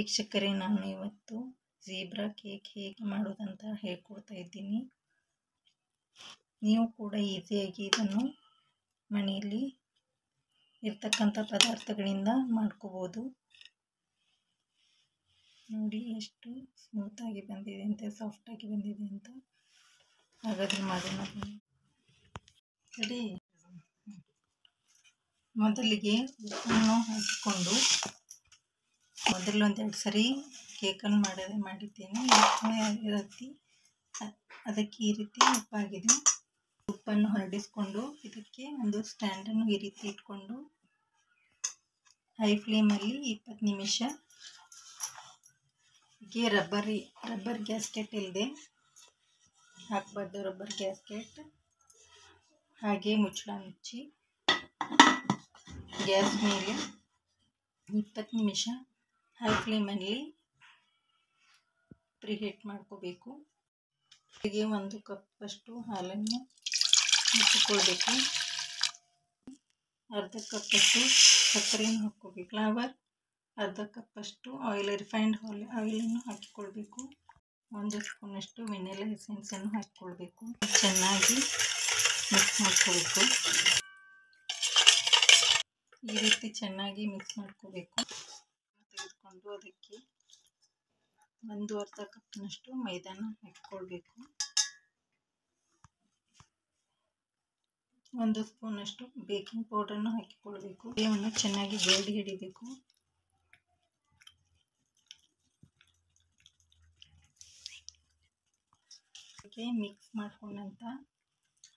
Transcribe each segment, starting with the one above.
ವೀಕ್ಷಕರೇ, ನಾನು ಇವತ್ತು ಝೀಬ್ರಾ ಕೇಕ್ ಹೇಗೆ ಮಾಡೋದಂತ ಹೇಳ್ಕೊಡ್ತಾ ಇದ್ದೀನಿ. ನೀವು ಕೂಡ ಈಸಿಯಾಗಿ ಇದನ್ನು ಮನೆಯಲ್ಲಿ ಇರ್ತಕ್ಕಂಥ ಪದಾರ್ಥಗಳಿಂದ ಮಾಡ್ಕೋಬೋದು. ನೋಡಿ ಎಷ್ಟು ಸ್ಮೂತಾಗಿ ಬಂದಿದೆ ಅಂತ, ಸಾಫ್ಟಾಗಿ ಬಂದಿದೆ ಅಂತ. ಹಾಗಾದರೆ ಮಾಡೋಣ. ಸರಿ, ಮೊದಲಿಗೆ ಉಪ್ಪನ್ನು ಹಾಕಿಕೊಂಡು ಮೊದಲೊಂದೆರಡು ಸರಿ ಕೇಕನ್ನು ಮಾಡಿದ್ದೇನೆ. ಅದಕ್ಕೆ ಈ ರೀತಿ ಉಪ್ಪಾಗಿದೆ. ಉಪ್ಪನ್ನು ಹರಡಿಸ್ಕೊಂಡು ಇದಕ್ಕೆ ಒಂದು ಸ್ಟ್ಯಾಂಡನ್ನು ಈ ರೀತಿ ಇಟ್ಕೊಂಡು ಹೈ ಫ್ಲೇಮಲ್ಲಿ 20 ನಿಮಿಷ ರಬ್ಬರ್ ಗ್ಯಾಸ್ಕೆಟ್ ಇಲ್ಲದೆ ಹಾಕಬಾರ್ದು. ರಬ್ಬರ್ ಗ್ಯಾಸ್ಕೆಟ್ ಹಾಗೆ ಮುಚ್ಚಳ ಮುಚ್ಚಿ ಗ್ಯಾಸ್ ಮೇಲೆ 20 ನಿಮಿಷ ಹೈ ಫ್ಲೇಮಲ್ಲಿ ಪ್ರಿಹೀಟ್ ಮಾಡ್ಕೋಬೇಕು. ಹೀಗೆ 1 ಕಪ್ಪಷ್ಟು ಹಾಲನ್ನು ಹಾಕಿಕೊಳ್ಬೇಕು. ಅರ್ಧ ಕಪ್ಪಷ್ಟು ಸಕ್ಕರೆಯನ್ನು ಹಾಕ್ಕೋಬೇಕು. ಫ್ಲವರ್ ಅರ್ಧ ಕಪ್ಪಷ್ಟು ರಿಫೈನ್ಡ್ ಆಯಿಲನ್ನು ಹಾಕಿಕೊಳ್ಬೇಕು. 1 ಸ್ಪೂನಷ್ಟು ವೆನಿಲಾ ಎಸೆನ್ಸನ್ನು ಹಾಕಿಕೊಳ್ಬೇಕು. ಚೆನ್ನಾಗಿ ಮಿಕ್ಸ್ ಮಾಡ್ಕೋಬೇಕು. ಈ ರೀತಿ ಚೆನ್ನಾಗಿ ಮಿಕ್ಸ್ ಮಾಡ್ಕೋಬೇಕು. ತೆಗೆದುಕೊಂಡು ಅದಕ್ಕೆ ಅರ್ಧ ಕಪ್ನಷ್ಟು ಮೈದಾನ ಹಾಕಿಕೊಳ್ಬೇಕು. 1 ಸ್ಪೂನಷ್ಟು ಬೇಕಿಂಗ್ ಪೌಡರನ್ನು ಹಾಕಿಕೊಳ್ಬೇಕು. ಇವನ್ನು ಚೆನ್ನಾಗಿ ಜೋಡಿ ಹಿಡಿಬೇಕು. ಅದಕ್ಕೆ ಮಿಕ್ಸ್ ಮಾಡ್ಕೊಂಡಂಥ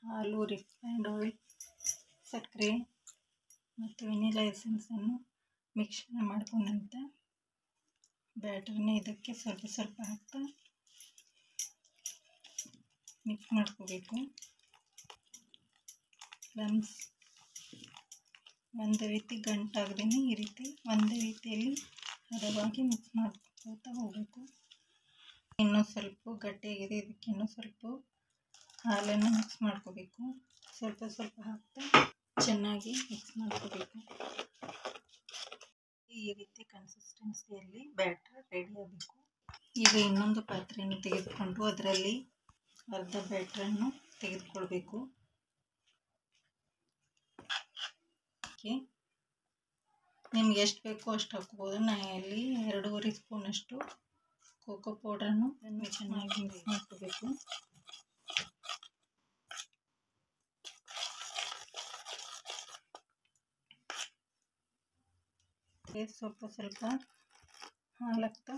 ಹಾಲು, ರಿಫೈನ್ಡ್ ಆಯಿಲ್, ಸಕ್ಕರೆ ಮತ್ತು ವೆನಿಲಾ ಎಸೆನ್ಸನ್ನು ಮಿಕ್ಸ್ ಮಾಡ್ಕೊಂಡಂಥ ಬ್ಯಾಟರ್ನ ಇದಕ್ಕೆ ಸ್ವಲ್ಪ ಸ್ವಲ್ಪ ಹಾಕ್ತಾ ಮಿಕ್ಸ್ ಮಾಡ್ಕೋಬೇಕು. ಲಮ್ಸ್ ಒಂದು ರೀತಿ ಗಂಟಾಗದೇನೆ ಈ ರೀತಿ ಒಂದೇ ರೀತಿಯಲ್ಲಿ ಹದವಾಗಿ ಮಿಕ್ಸ್ ಮಾಡ್ಕೊಳ್ತಾ ಹೋಗಬೇಕು. ಇನ್ನೂ ಸ್ವಲ್ಪ ಗಟ್ಟಿಯಾಗಿದೆ. ಇದಕ್ಕೆ ಇನ್ನೂ ಸ್ವಲ್ಪ ಹಾಲನ್ನು ಮಿಕ್ಸ್ ಮಾಡ್ಕೋಬೇಕು. ಸ್ವಲ್ಪ ಸ್ವಲ್ಪ ಹಾಕ್ತಾ ಚೆನ್ನಾಗಿ ಮಿಕ್ಸ್ ಮಾಡ್ಕೋಬೇಕು. ಈ ರೀತಿ ಕನ್ಸಿಸ್ಟೆನ್ಸಿಯಲ್ಲಿ ಬ್ಯಾಟರ್ ರೆಡಿ ಆಗಬೇಕು. ಈಗ ಇನ್ನೊಂದು ಪಾತ್ರೆಯನ್ನು ತೆಗೆದುಕೊಂಡು ಅದರಲ್ಲಿ ಅರ್ಧ ಬ್ಯಾಟರನ್ನು ತೆಗೆದುಕೊಳ್ಬೇಕು. ನಿಮ್ಗೆ ಎಷ್ಟು ಬೇಕೋ ಅಷ್ಟು ಹಾಕ್ಬೋದು. ನಾನು ಇಲ್ಲಿ 2.5 ಸ್ಪೂನಷ್ಟು ಕೋಕೋ ಪೌಡ್ರನ್ನು ಚೆನ್ನಾಗಿ ಮಿಕ್ಸ್ ಮಾಡ್ಕೋಬೇಕು. ಸ್ವಲ್ಪ ಸ್ವಲ್ಪ ಹಾಲಾಗ್ತಾ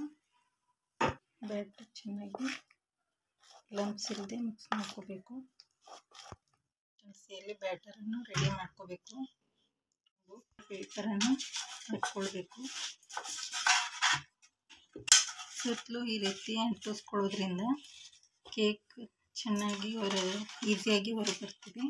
ಬ್ಯಾಟರ್ ಚೆನ್ನಾಗಿ ಲಂಪ್ಸ್ ಇಲ್ಲದೆ ಮಿಕ್ಸ್ ಮಾಡ್ಕೋಬೇಕು. ಬ್ಯಾಟರನ್ನು ರೆಡಿ ಮಾಡ್ಕೋಬೇಕು. ಪೇಪರನ್ನು ಹಾಕ್ಕೊಳ್ಬೇಕು. ಸುತ್ತಲೂ ಈ ರೀತಿ ಅಂಟಿಸ್ಕೊಳ್ಳೋದ್ರಿಂದ ಕೇಕ್ ಚೆನ್ನಾಗಿ ಈಸಿಯಾಗಿ ಹೊರಬರ್ತದೆ.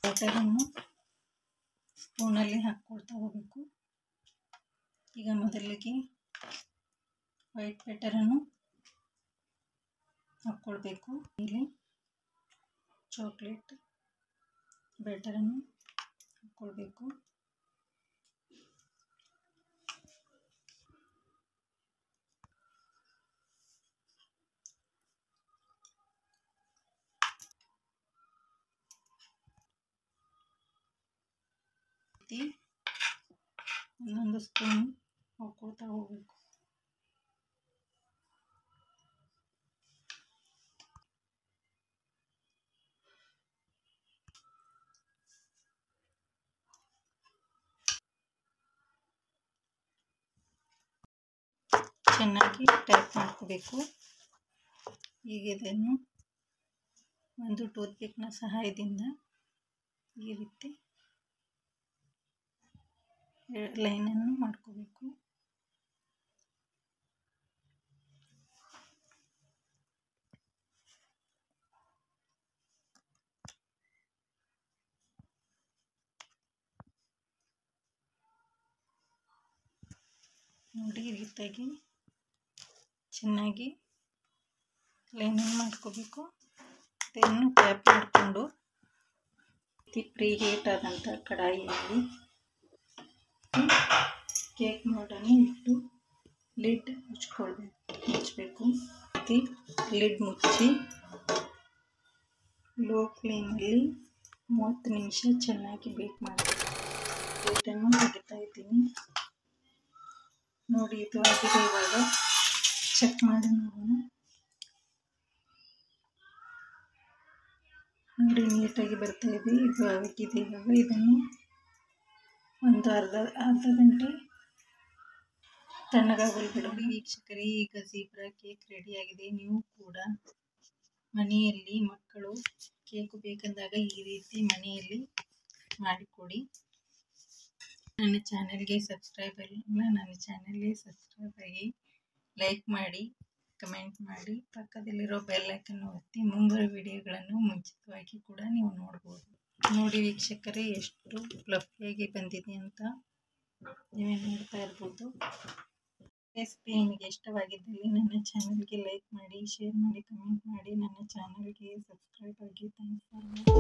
ಬ್ಯಾಟರನ್ನು ಸ್ಪೂನಲ್ಲಿ ಹಾಕ್ಕೊಳ್ತಾ ಹೋಗಬೇಕು. ಈಗ ಮೊದಲಿಗೆ ವೈಟ್ ಬ್ಯಾಟರನ್ನು ಹಾಕ್ಕೊಳ್ಬೇಕು. ಇಲ್ಲಿ ಚಾಕ್ಲೇಟ್ ಬ್ಯಾಟರನ್ನು ಹಾಕ್ಕೊಳ್ಬೇಕು. ಒಂದೊಂದು ಸ್ಪೂನ್ ಹಾಕ್ಕೊಳ್ತಾ ಹೋಗಬೇಕು. ಚೆನ್ನಾಗಿ ಟ್ಯಾಪ್ ಮಾಡ್ಕೋಬೇಕು. ಈಗ ಇದನ್ನು ಒಂದು ಟೂತ್ ಪಿಕ್ನ ಸಹಾಯದಿಂದ ಈ ರೀತಿ ಲೈನನ್ನು ಮಾಡ್ಕೋಬೇಕು. ನೋಡಿ ಈ ರೀತಿಯಾಗಿ ಚೆನ್ನಾಗಿ ಲೈನಿಂಗ್ ಮಾಡ್ಕೋಬೇಕು. ಇದನ್ನು ಟ್ಯಾಪ್ ಮಾಡಿಕೊಂಡು ಪ್ರೀ ಹೀಟ್ ಆದಂಥ ಕಡಾಯಿಯಲ್ಲಿ ಕೇಕ್ ಮೋಡನ್ನು ಇಟ್ಟು ಲಿಡ್ ಮುಚ್ಚಬೇಕು. ಲಿಡ್ ಮುಚ್ಚಿ ಲೋ ಫ್ಲೇಮಲ್ಲಿ 30 ನಿಮಿಷ ಚೆನ್ನಾಗಿ ಬೇಕ್ ಮಾಡಬೇಕು. ಲಿಡ್ಡನ್ನು ತೆಗಿತಾ ಇದ್ದೀನಿ. ನೋಡಿ ಇದು ಆಗಿದೆ. ಇವಾಗ ಚೆಕ್ ಮಾಡಿ ನೋಡೋಣ. ನೋಡಿ ನೀಟಾಗಿ ಬರ್ತಾ ಇದೆ. ಇದು ಆಗಿದೆ. ಇವಾಗ ಇದನ್ನು ಒಂದು ಅರ್ಧ ಗಂಟೆ ತಣ್ಣಗಾಗಲು ಬಿಡೋಣ. ವೀಕ್ಷಕರೇ, ಈಗ ಝೀಬ್ರಾ ಕೇಕ್ ರೆಡಿಯಾಗಿದೆ. ನೀವು ಕೂಡ ಮನೆಯಲ್ಲಿ ಮಕ್ಕಳು ಕೇಕು ಬೇಕೆಂದಾಗ ಈ ರೀತಿ ಮನೆಯಲ್ಲಿ ಮಾಡಿಕೊಡಿ. ನನ್ನ ಚಾನೆಲ್ಗೆ ಸಬ್ಸ್ಕ್ರೈಬ್ ಆಗಿಲ್ಲ, ನನ್ನ ಚಾನೆಲ್ಗೆ ಸಬ್ಸ್ಕ್ರೈಬ್ ಆಗಿ, ಲೈಕ್ ಮಾಡಿ, ಕಮೆಂಟ್ ಮಾಡಿ, ಪಕ್ಕದಲ್ಲಿರೋ ಬೆಲ್ ಐಕನ್ ಒತ್ತಿ ಮುಂಬರುವ ವಿಡಿಯೋಗಳನ್ನು ಮುಂಚಿತವಾಗಿ ಕೂಡ ನೀವು ನೋಡ್ಬೋದು. ನೋಡಿ ವೀಕ್ಷಕರೇ, ಎಷ್ಟು ಫ್ಲಫಿಯಾಗಿ ಬಂದಿದೆ ಅಂತ ನೀವೇ ನೋಡ್ತಾ ಇರ್ಬೋದು. ರೆಸಿಪಿ ನಿಮಗೆ ಇಷ್ಟವಾಗಿದ್ದಲ್ಲಿ ನನ್ನ ಚಾನೆಲ್ಗೆ ಲೈಕ್ ಮಾಡಿ, ಶೇರ್ ಮಾಡಿ, ಕಮೆಂಟ್ ಮಾಡಿ, ನನ್ನ ಚಾನೆಲ್ಗೆ ಸಬ್ಸ್ಕ್ರೈಬ್ ಆಗಿ. Thanks for watching.